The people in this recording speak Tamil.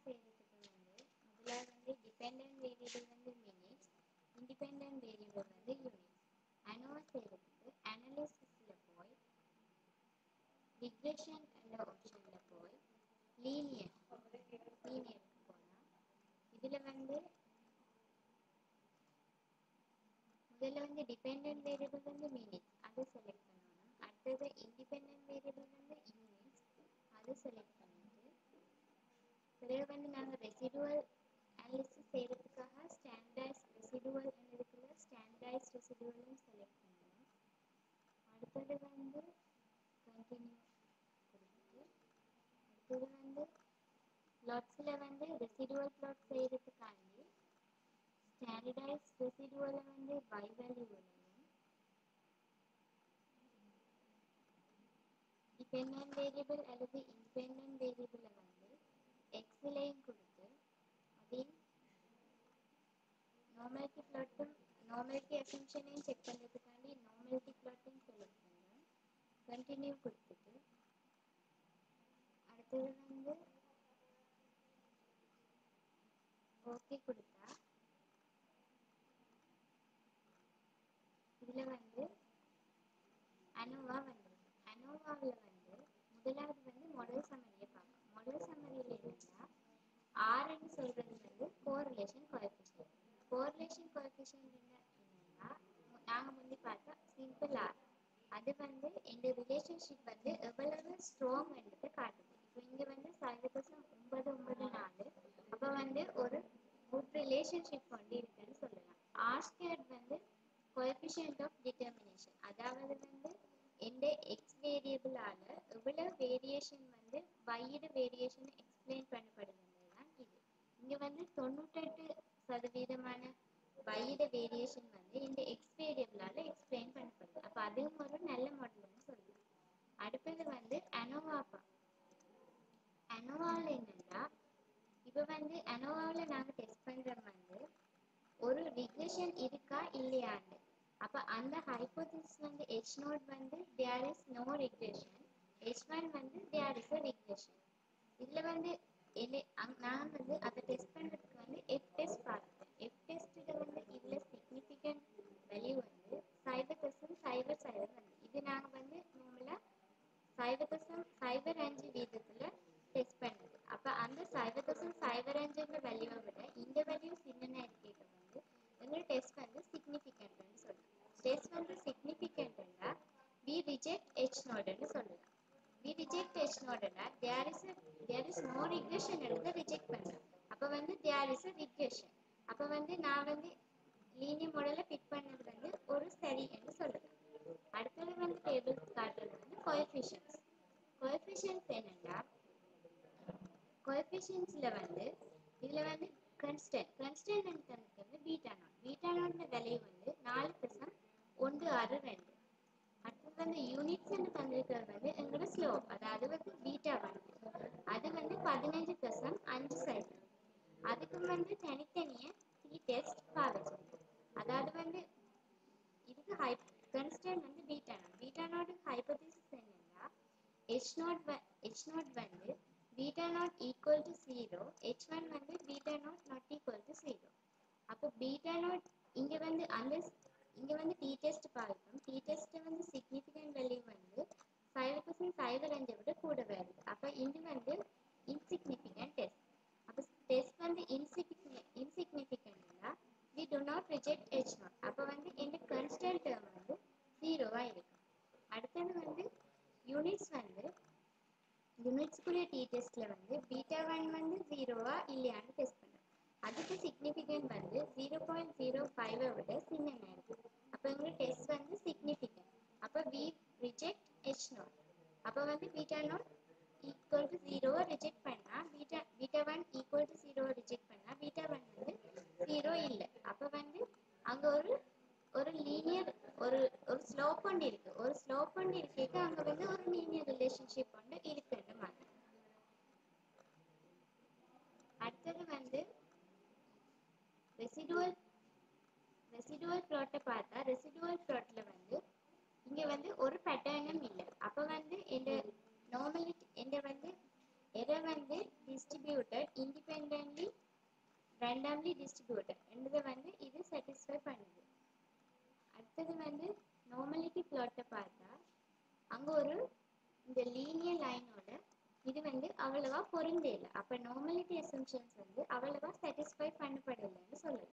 செய்யறதுக்கு வந்து முதல்ல வந்து டிபெண்டன்ட் வேரியபிள் வந்து மினிட்ஸ், இண்டிபெண்டன்ட் வேரியபிள் வந்து யூனிட்ஸ். அனோவா செய்யறதுக்கு அனாலிசிஸ்ல போய் ரிக்ரெஷன் என்ற ஆப்ஷன்ல போய் லீனியருக்கு போனா இதுல வந்து முதல்ல வந்து டிபெண்டன்ட் வேரியபிள் வந்து மினிட்ஸ் அதை செலக்ட் பண்ணணும். அடுத்தது இண்டிபெண்டன்ட் வேரியபிள் வந்து யூனிட்ஸ் அதை செலக்ட் பண்ணிட்டு பிறகு வந்து நாங்கள் ரெசிடுவல் அனாலிசிஸ் செய்யறதுக்காக ஸ்டாண்டர்டைஸ் ரெசிடுவல் இருக்குல்ல, ஸ்டாண்டர்டைஸ் ரெசிடுவலும் செலக்ட் பண்ணணும். அடுத்தது வந்து கண்டினியூ கொடுத்துட்டு அடுத்தது வந்து பிளாட்ஸில் வந்து ரெசிடுவல் பிளாட் செய்யறதுக்காண்டி ஸ்டாண்டர்டைஸ் ரெசிடுவலை வந்து பை வேல்யூலையும் டிபெண்டன்ட் வேரியபிள் அல்லது இண்டிபெண்டன்ட் வேரியபிளை வந்து எக்ஸ்லையும் கொடுத்து அதையும் நார்மாலிட்டி பிளாட்டும் நார்மாலிட்டி அசம்ஷனையும் செக் பண்ணுறதுக்காண்டி நார்மாலிட்டி பிளாட்டும் செலக்ட் பண்ணுறேன். கண்டினியூ கொடுத்துட்டு அடுத்தது வந்து ஓகே கொடுத்தா இதில் வந்து அனோவா வந்துடும். அனோவாவில் வந்து முதலாவது வந்து மாடல் சம்மரியை பார்க்கலாம். மாடல் சம்மரியில் என்னன்னா ஆர்ன்னு சொல்றது வந்து கோரிலேஷன் கோஎஃபிஷியன்ட். கோரிலேஷன் கோஎஃபிஷியன்ட் என்னன்னா நாங்கள் முந்தி பார்த்தா சிம்பிள் ஆர், அது வந்து இந்த ரிலேஷன்ஷிப் வந்து எவ்வளவு ஸ்ட்ராங் என்றதை காட்டுது. இப்போ இங்கே வந்து 0.994, அப்போ வந்து ஒரு குட் ரிலேஷன்ஷிப் வந்து இருக்குன்னு சொல்லலாம். ஆர் ஸ்கொயர் வந்து கோஎஃபிஷியன்ட் ஆஃப் டிட்டர்மினேஷன், அதாவது வந்து எந்த எக்ஸ் வேரியபிளால எவ்வளவு வேரியேஷன் வந்து வைடு வேரியேஷன் எக்ஸ்பிளைன் பண்ணப்படுதுன்றது தான் இது. இங்க வந்து 98% வைடு வேரியேஷன் வந்து இந்த எக்ஸ் வேரியபிளால எக்ஸ்பிளைன் பண்ணப்படுது. அப்ப அதுவும் ஒரு நல்ல மாடல்னு சொல்லலாம். அடுத்தது வந்து அனோவா. அனோவாவில் என்னன்னா இப்போ வந்து அனோவாவில் நாங்கள் டெஸ்ட் பண்றது வந்து ஒரு ரிக்ரெஷன் இருக்கா இல்லையான்னு. அப்ப அந்த ஹைபோதீசிஸ் வந்து H0 வந்து there is no regression, H1 வந்து there is a regression. இதுல வந்து நான் வந்து அதை டெஸ்ட் பண்றதுக்கு வந்து எஃப் டெஸ்ட் பார்த்தேன். எஃப் டெஸ்ட்ல வந்து இதுல சிக்னிஃபிகன்ட் வேல்யூ வந்து 0.00 வந்து இது நாங்க வந்து நார்மலா 0.05 வீதத்துல டெஸ்ட் பண்ணுது. அப்ப அந்த 0.05 வேல்யூவை விட இந்த வேல்யூ சின்னனா இருக்க வந்து எங்க டெஸ்ட் வந்து சிக்னிஃபிகன்ட்னு சொல்லலாம். டெஸ்ட் வந்து சிக்னிஃபிகன்ட்னா we reject H0 ன்னு சொல்லலாம். we reject H0 னா there is no regression எடுத்து ரிஜெக்ட் பண்றோம். அப்ப வந்து there is a regression. அப்ப வந்து நான் வந்து லீனியர் மாடலை ஃபிட் பண்ணது வந்து ஒரு சரி என்று சொல்லலாம். அடுத்தது வந்து டேபிள் காட்டுறது வந்து கோஎஃபிஷியன்ட்ஸ். கோஎஃபிஷியன்ட்ஸ் என்னன்னா கோஎஃபிஷியன்ட்ஸ்ல வந்து இதுல வந்து கன்ஸ்டன்ட் வந்து பீட்டா நாட் வேல்யூ வந்து 4.162. அடுத்தது வந்து யூனிட்ஸ் தந்திருக்கிறது வந்து எங்களோட ஸ்லோப், அதாவது வந்து பீட்டா வந்து அது வந்து 15.5. அதுக்கு வந்து தனித்தனிய த்ரீ டெஸ்ட் பாவிச்சிருக்கு. அதாவது வந்து இதுக்கு கன்ஸ்டன்ட் வந்து பீட்டா நாட் ஹைபோதீசிஸ் என்னன்னா H0 வந்து beta naught equal to 0, H1 வந்து beta naught not equal to 0. அப்போ பீட்டா நாட் இங்க வந்து டி டெஸ்ட் பார்த்தோம். டி டெஸ்ட் வந்து சிக்னிஃபிகன்ட் வேல்யூ வந்து 0.05 விட கூட வருது. அப்ப இது வந்து இன்சிக்னிஃபிகன்ட் டெஸ்ட். அப்ப டெஸ்ட் வந்து இன்சிக்னிஃபிகன்ட்னா we do not reject H0. அப்ப வந்து இந்த கான்ஸ்டன்ட் டேர்ம் வந்து 0வா இருக்கு. அடுத்தது வந்து யூனிட்ஸ்க்குரிய டி டெஸ்ட்ல வந்து பீட்டா 1 வந்து 0வா இல்லையான்னு டெஸ்ட் பண்ணுறோம். அதுக்கு சிக்னிஃபிகன்ட் வந்து 0.05 விட சின்னனா இருக்கு. அப்ப இந்த டெஸ்ட் வந்து சிக்னிஃபிகன்ட். அப்ப we reject H0. அப்ப வந்து beta naught equal to 0 reject பண்ணா பீட்டா 1 ஈக்குவல் டு 0 ரிஜெக்ட் பண்ணா பீட்டா 1 வந்து 0 இல்லை. அப்ப வந்து அங்க ஒரு லீனியர் ஒரு ஸ்லோப் ஒன்று இருக்கு. ஒரு ஸ்லோப் ஒன்று இருக்க அங்க வந்து ஒரு லீனியர் ரிலேஷன்ஷிப் ஒன்று இருக்குன்ற மாதிரி. அடுத்தது வந்து ரெசிடுவல் பிளாட்டை பார்த்தா ரெசிடுவல் பிளாட்ல வந்து இங்க வந்து ஒரு பேட்டர்னும் இல்லை. அப்ப வந்து இந்த நார்மலிட்டி இந்த வந்து எதை வந்து தி distributed independently randomly distributed என்றது வந்து இது satisfy பண்ணுது. அடுத்தது வந்து நார்மலிட்டி பிளாட்டை பார்த்தா அங்க ஒரு இந்த லீனியர் லைனோட இது வந்து அவ்வளவா பொருந்தே இல்லை. அப்ப நார்மலிட்டி அசம்ஷன்ஸ் வந்து அவ்வளவா சாட்டிஸ்ஃபை பண்ணப்படலைன்னு சொல்லலாம்.